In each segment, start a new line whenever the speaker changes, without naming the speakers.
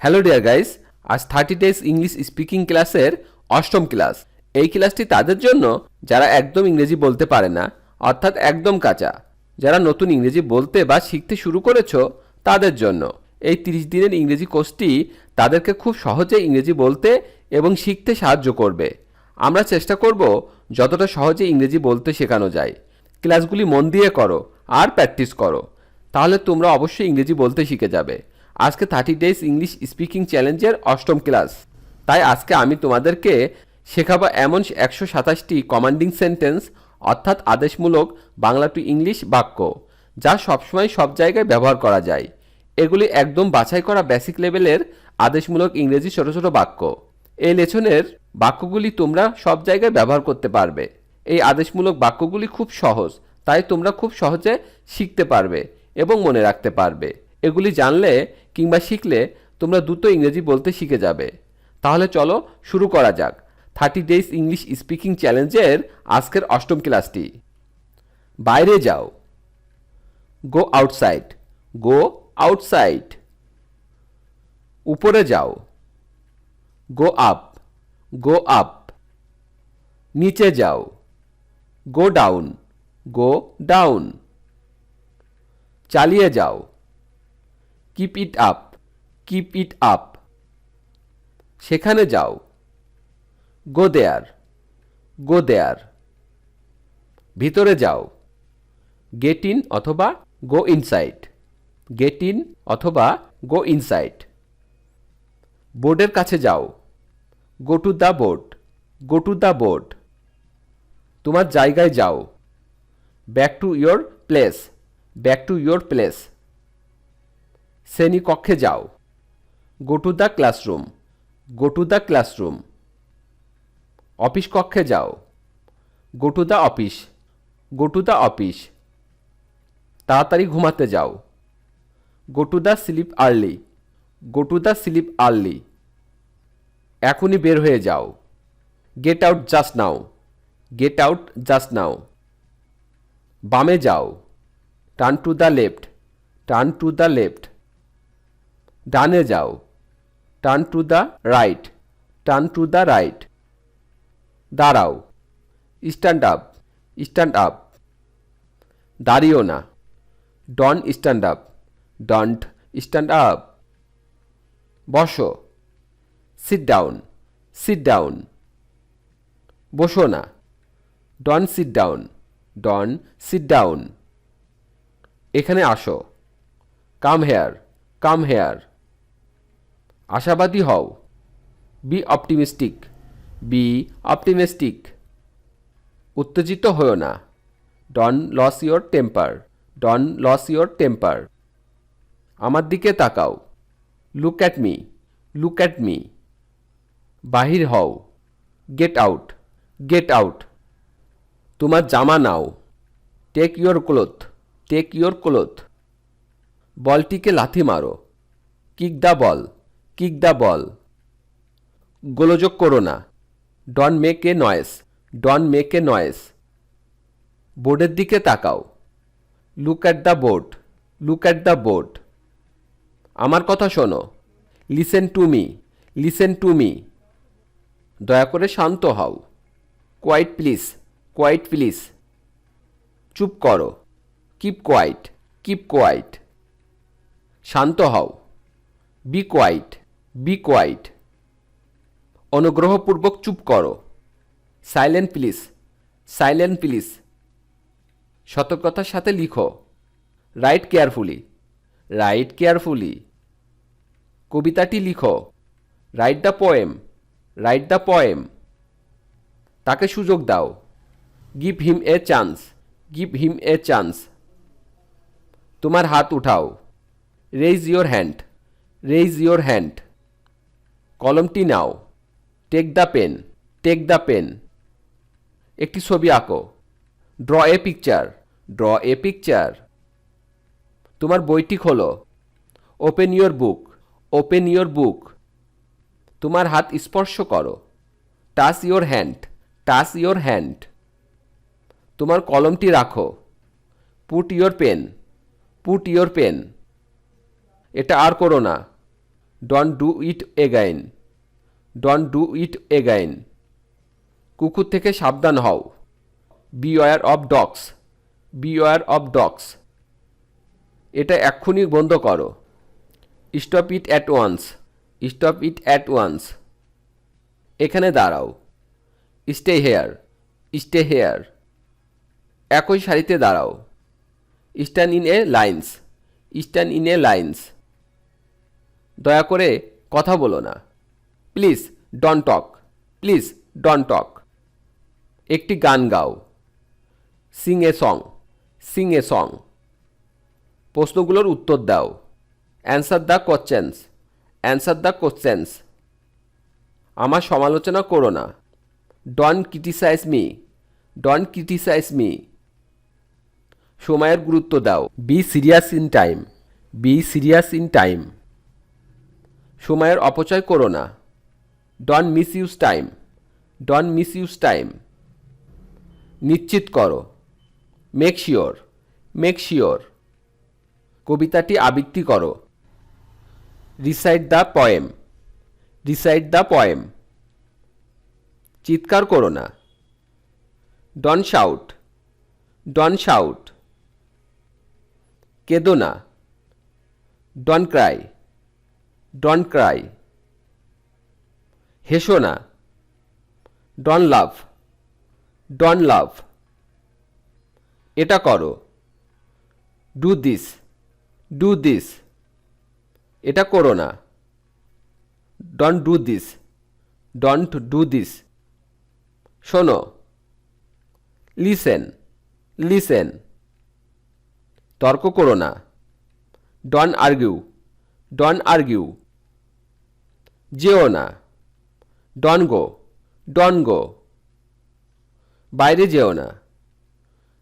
Hello dear guys, আজ 30 days English speaking ক্লাসের অষ্টম ক্লাস। এই ক্লাসটি তাদের জন্য যারা একদম ইংরেজি বলতে পারে না, অর্থাৎ একদম কাঁচা। যারা নতুন ইংরেজি বলতে বা শিখতে শুরু করেছো তাদের জন্য এই 30 দিনের ইংরেজি কোর্সটি তাদেরকে খুব সহজে ইংরেজি বলতে এবং শিখতে সাহায্য করবে। আমরা চেষ্টা করব যতটা সহজে ইংরেজি বলতে শেখানো যায়। ক্লাসগুলি মন দিয়ে করো আর প্র্যাকটিস করো, তাহলে তোমরা অবশ্যই ইংরেজি বলতে শিখে যাবে। আজকে 30 ডেজ ইংলিশ স্পিকিং চ্যালেঞ্জের অষ্টম ক্লাস, তাই আজকে আমি তোমাদেরকে শেখাবো এমন 127টি কমান্ডিং সেন্টেন্স অর্থাৎ আদেশমূলক বাংলা টু ইংলিশ বাক্য, যা সবসময় সব জায়গায় ব্যবহার করা যায়। এগুলি একদম বাছাই করা বেসিক লেভেলের আদেশমূলক ইংরেজি ছোট ছোট বাক্য। এই লেসনের বাক্যগুলি তোমরা সব জায়গায় ব্যবহার করতে পারবে। এই আদেশমূলক বাক্যগুলি খুব সহজ, তাই তোমরা খুব সহজে শিখতে পারবে এবং মনে রাখতে পারবে। এগুলি জানলে কিংবা শিখলে তোমরা দ্রুত ইংরেজি বলতে শিখে যাবে। তাহলে চলো শুরু করা যাক 30 ডেজ ইংলিশ স্পিকিং চ্যালেঞ্জের আজকের অষ্টম ক্লাসটি। বাইরে যাও, গো আউটসাইড, গো আউটসাইড। উপরে যাও, গো আপ, গো আপ। নিচে যাও, গো ডাউন, গো ডাউন। চালিয়ে যাও, keep it up, keep it up. সেখানে যাও, গো দেয়ার, গো দেয়ার। ভিতরে যাও, গেট ইন অথবা গো ইনসাইড, গেট ইন অথবা গো ইনসাইড। বোর্ডের কাছে যাও, go to the board, go to the board. তোমার জায়গায় যাও, back to your place, back to your place. শ্রেণীকক্ষে যাও, go to the classroom, go to the classroom. Office কক্ষে যাও, go to the office, go to the office. তাড়াতাড়ি ঘুমাতে যাও, go to the slip early, go to the slip early. এখনই বের হয়ে যাও, get out just now, get out just now. বামে যাও, turn to the left, turn to the left. ডানে যাও, turn to the right, turn to the right. দাঁড়াও, stand up, stand up. দাঁড়িও না, don't stand up, don't stand up. বসো, sit down, sit down. বসো না, don't sit down, don't sit down. এখানে আসো, come here, come here. আশাবাদী হও, B optimistic, B optimistic. উত্তেজিত হও না, don't lose your temper, don't lose your temper. আমার দিকে তাকাও, look at me, look at me. বাহির হও, গেট আউট, গেট আউট। তোমার জামা নাও, take your cloth, take your cloth. বলটিকে লাথি মারো, kick the ball, kick the ball. গোলযোগ করো না, don't make a noise, don't make a noise. বোর্ডের দিকে তাকাও, look at the board, look at the board. আমার কথা শোনো, listen to me, listen to me. দয়া করে শান্ত হও, কোয়াইট প্লিজ, কোয়াইট প্লিজ। চুপ করো, কিপ কোয়াইট, কিপ কোয়াইট। শান্ত হও, বি কোয়াইট, বি কোয়াইট। অনুগ্রহপূর্বক চুপ করো, সাইলেন্ট প্লিজ, সাইলেন্ট প্লিজ। সতর্কতার সাথে লিখো, রাইট কেয়ারফুলি, রাইট কেয়ারফুলি। কবিতাটি লিখো, write the poem, write the poem. তাকে সুযোগ দাও, give him a chance, give him a chance. তোমার হাত উঠাও, raise your hand, raise your hand. কলমটি নাও, take the pen, take the pen. একটি ছবি আঁকো, draw a picture, draw a picture. তোমার বইটি খোলো, open your book, open your book. তোমার হাত স্পর্শ করো, touch your hand, touch your hand. তোমার কলমটি রাখো, put your pen, put your pen. এটা আর করো না, don't do it again, don't do it again. কুকুর থেকে সাবধান হও, beware of dogs, beware of dogs. এটা এক্ষুনি বন্ধ করো, stop it at once, stop it at once. এখানে দাঁড়াও, স্টে হেয়ার, স্টে হেয়ার। একই সারিতে দাঁড়াও, stand in a lines, stand in a lines. দয়া করে কথা বলো না, please don't talk, please don't talk. একটি গান গাও, Singh a song, sing a song. প্রশ্নগুলোর উত্তর দাও, answer the questions, answer the questions. আমার সমালোচনা করো না, don't criticise me, don't criticise me. সময়ের গুরুত্ব দাও, be serious in time, be serious in time. সময়ের অপচয় করো না, don't misuse time, don't misuse time. নিশ্চিত করো, মেক শিওর, মেক শিওর। কবিতাটি আবৃত্তি করো, recite the poem, recite the poem. চিৎকার করো না, ডন্ট শাউট, ডন্ট শাউট। কেঁদো না, ডন্ট ক্রাই, ডন্ট ক্রাই। হেসো না, ডন্ট লাভ, ডন্ট লাভ। এটা করো, ডু দিস, ডু দিস। এটা করো না, don't do this, don't do this. শোনো, লিসেন, লিসেন। তর্ক করো না, ডন্ট আর্গিউ, ডন্ট আর্গিউ। যেও না, ডন্ট গো, ডন্ট গো। বাইরে যেও না,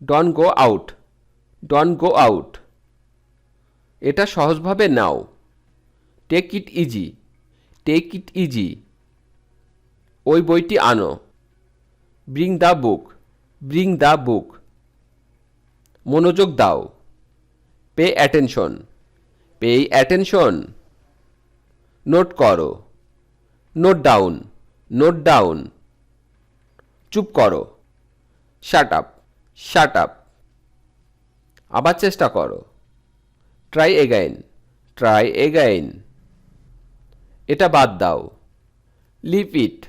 don't go out, don't go out. এটা সহজভাবে নাও, take it easy, take it easy. ওই বইটি আনো, bring the book, bring the book. মনোযোগ দাও, pay attention, pay attention. Note করো, নোট ডাউন, নোট ডাউন। চুপ করো, শাট আপ, শাট আপ। আবার চেষ্টা করো, ট্রাই এগাইন, ট্রাই এগাইন। এটা বাদ দাও, লিভ ইট,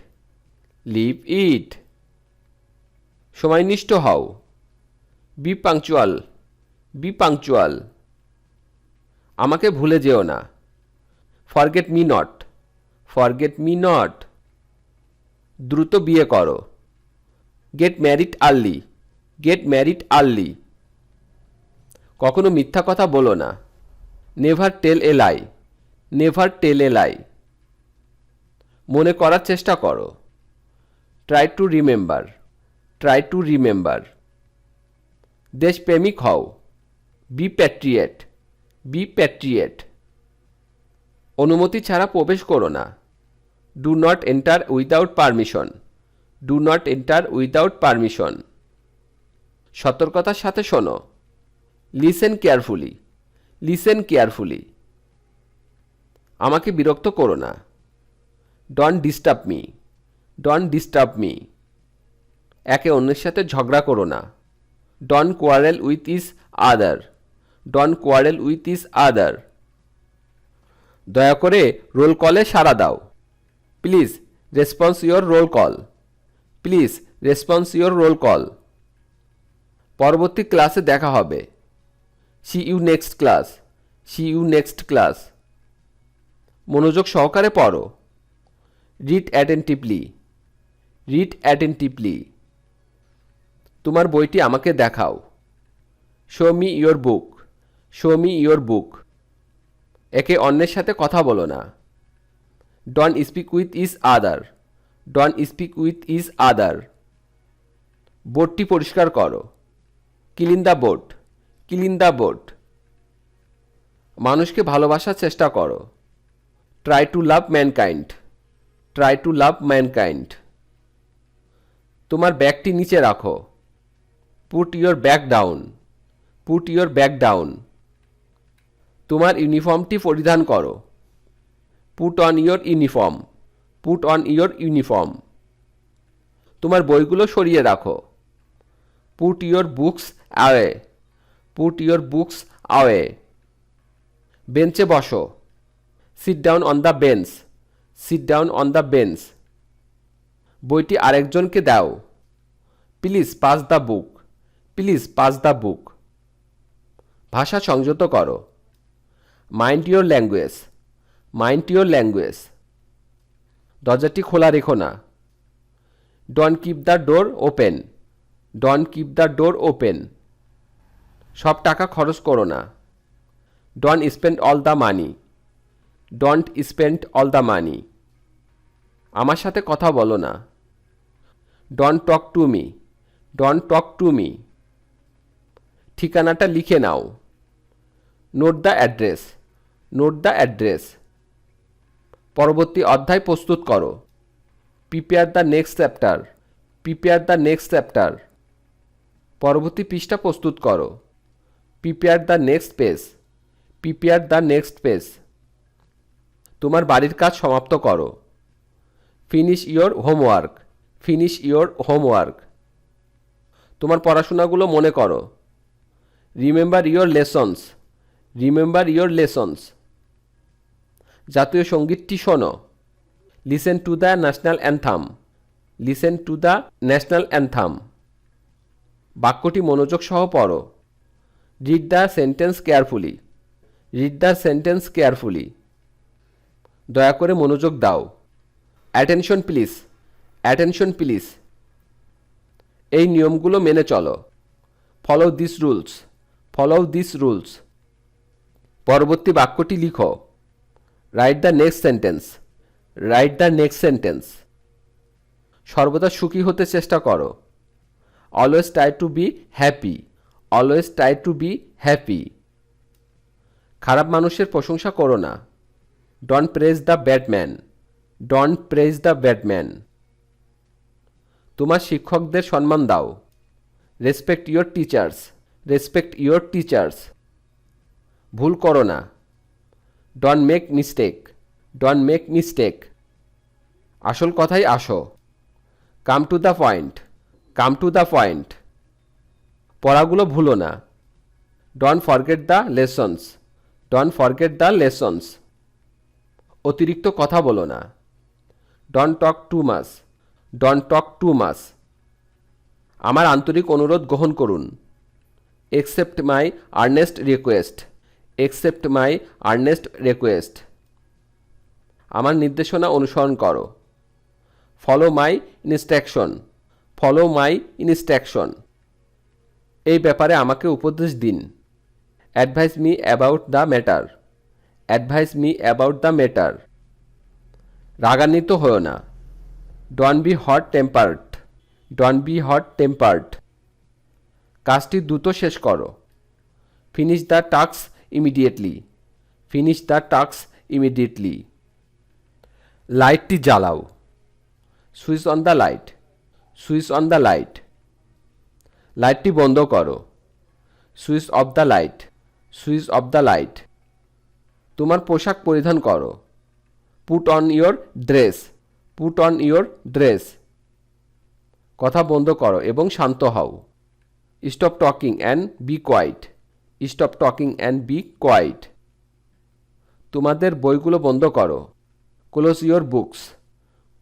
লিভ ইট। সময়নিষ্ঠ হও, বি পাংচুয়াল, বি পাংচুয়াল। আমাকে ভুলে যেও না, forget me not, forget me not. দ্রুত বিয়ে করো, get married early, get married early. কখনো মিথ্যা কথা বলো না, নেভার টেল এ লাই, নেভার টেল এ লাই। মনে করার চেষ্টা করো, try to remember, try to remember. দেশপ্রেমিক হও, বি প্যাট্রিয়েট, বি প্যাট্রিয়েট। অনুমতি ছাড়া প্রবেশ করো না, do not enter without permission, do not enter without permission. সতর্কতার সাথে শোনো, লিসেন কেয়ারফুলি, লিসেন কেয়ারফুলি। আমাকে বিরক্ত করো না, don't disturb me, don't disturb me. একে অন্যের সাথে ঝগড়া করো না, don't quarrel with each other, don't quarrel with each other. দয়া করে রোল কলে সাড়া দাও, please response your roll call, please response your roll call. পরবর্তী ক্লাসে দেখা হবে, see you next class, see you next class. মনোযোগ সহকারে পড়ো, রিড অ্যাটেন্টিভলি, রিড অ্যাটেন্টিভলি। তোমার বইটি আমাকে দেখাও, show me your book, show me your book. একে অন্যের সাথে কথা বলো না, don't speak with each other, don't speak with each other. বোর্ডটি পরিষ্কার করো, clean the board, clean the board. মানুষকে ভালোবাসার চেষ্টা করো, try to love mankind, try to love mankind. তোমার ব্যাগটি নিচে রাখো, put your bag down, put your bag down. তোমার ইউনিফর্মটি পরিধান করো, put on your uniform, put on your uniform. তোমার বইগুলো সরিয়ে রাখো, put your books away, put your books away. বেঞ্চে বসো, sit down on the bench, sit down on the bench. বইটি আরেকজনকে দাও, please pass the book, please pass the book. ভাষা সংযত করো, mind your language, mind your language. দরজাটি খোলা রেখো না, don't keep the door open, don't keep the door open. সব টাকা খরচ করো না, don't spend all the money, don't spend all the money. আমার সাথে কথা বলো না, don't talk to me, don't talk to me. ঠিকানাটা লিখে নাও, note the address, note the address. পরবর্তী অধ্যায় প্রস্তুত করো, prepare the next chapter, prepare the next chapter. পরবর্তী পৃষ্ঠা প্রস্তুত করো, prepare the next page, prepare the next page. তোমার বাড়ির কাজ সমাপ্ত করো, finish your homework, finish your homework. তোমার পড়াশোনাগুলো মনে করো, remember your lessons, remember your lessons. জাতীয় সঙ্গীতটি শোনো, listen to the national anthem, listen to the national anthem. বাক্যটি মনোযোগ সহ পড়ো, read the sentence carefully, read the sentence carefully. দয়া করে মনোযোগ দাও, অ্যাটেনশন প্লিজ, অ্যাটেনশন প্লিজ। এই নিয়মগুলো মেনে চলো, follow this rules, follow this rules. পরবর্তী বাক্যটি লিখো, write the next sentence, write the next sentence. সর্বদা সুখী হতে চেষ্টা করো, always try to be happy, always try to be happy. খারাপ মানুষের প্রশংসা করো না, don't praise the bad man, don't praise the bad man. তোমার শিক্ষকদের সম্মান দাও, respect your teachers, respect your teachers. ভুল করো না, don't make mistake, don't make mistake. আসল কথাই আসো, come to the point, come to the point. পড়াগুলো ভুলো না, don't forget the lessons, don't forget the lessons. অতিরিক্ত কথা বলো না, don't talk too much, don't talk too much. আমার আন্তরিক অনুরোধ গ্রহণ করুন, accept my earnest request, accept my earnest request. আমার নির্দেশনা অনুসরণ করো, follow my instruction, follow my instruction. এই ব্যাপারে আমাকে উপদেশ দিন, advise me about the matter, advise me about the matter. রাগান্বিত হও না, don't be hot tempered, don't be hot tempered. কাজটি দ্রুত শেষ করো, finish the task immediately, finish the task immediately. লাইটটি জ্বালাও, switch on the light, switch on the light. লাইটটি বন্ধ করো, switch off the light, switch off the light. তোমার পোশাক পরিধান করো, put on your dress, put on your dress. কথা বন্ধ করো এবং শান্ত হও, stop talking and be quiet, stop talking and be quiet. তোমাদের বইগুলো বন্ধ করো, close your books,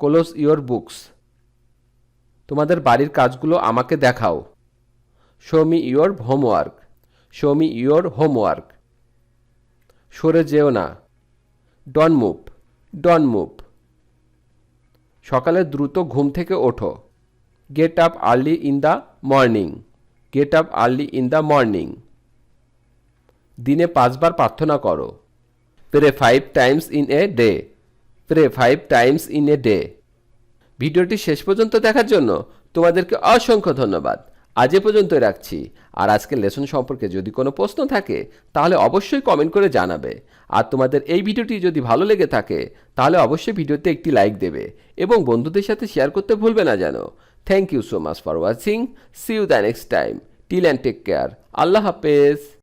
close your books. তোমাদের বাড়ির কাজগুলো আমাকে দেখাও, show me your homework, show me your homework. সরে যেও না, ডন মুভ, ডন মুভ। সকালে দ্রুত ঘুম থেকে ওঠো, get up early in the morning, get up early in the morning. দিনে 5 বার প্রার্থনা করো, pray 5 times in a day, pray 5 times in a day. ভিডিওটি শেষ পর্যন্ত দেখার জন্য তোমাদেরকে অসংখ্য ধন্যবাদ। আজ এ পর্যন্তই রাখছি। আর আজকের লেসন সম্পর্কে যদি কোনো প্রশ্ন থাকে তাহলে অবশ্যই কমেন্ট করে জানাবে। আর তোমাদের এই ভিডিওটি যদি ভালো লেগে থাকে তাহলে অবশ্যই ভিডিওতে একটি লাইক দেবে এবং বন্ধুদের সাথে শেয়ার করতে ভুলবে না যেন। Thank you so much for watching. See you the next time. Till and take care. আল্লাহ হাফেজ।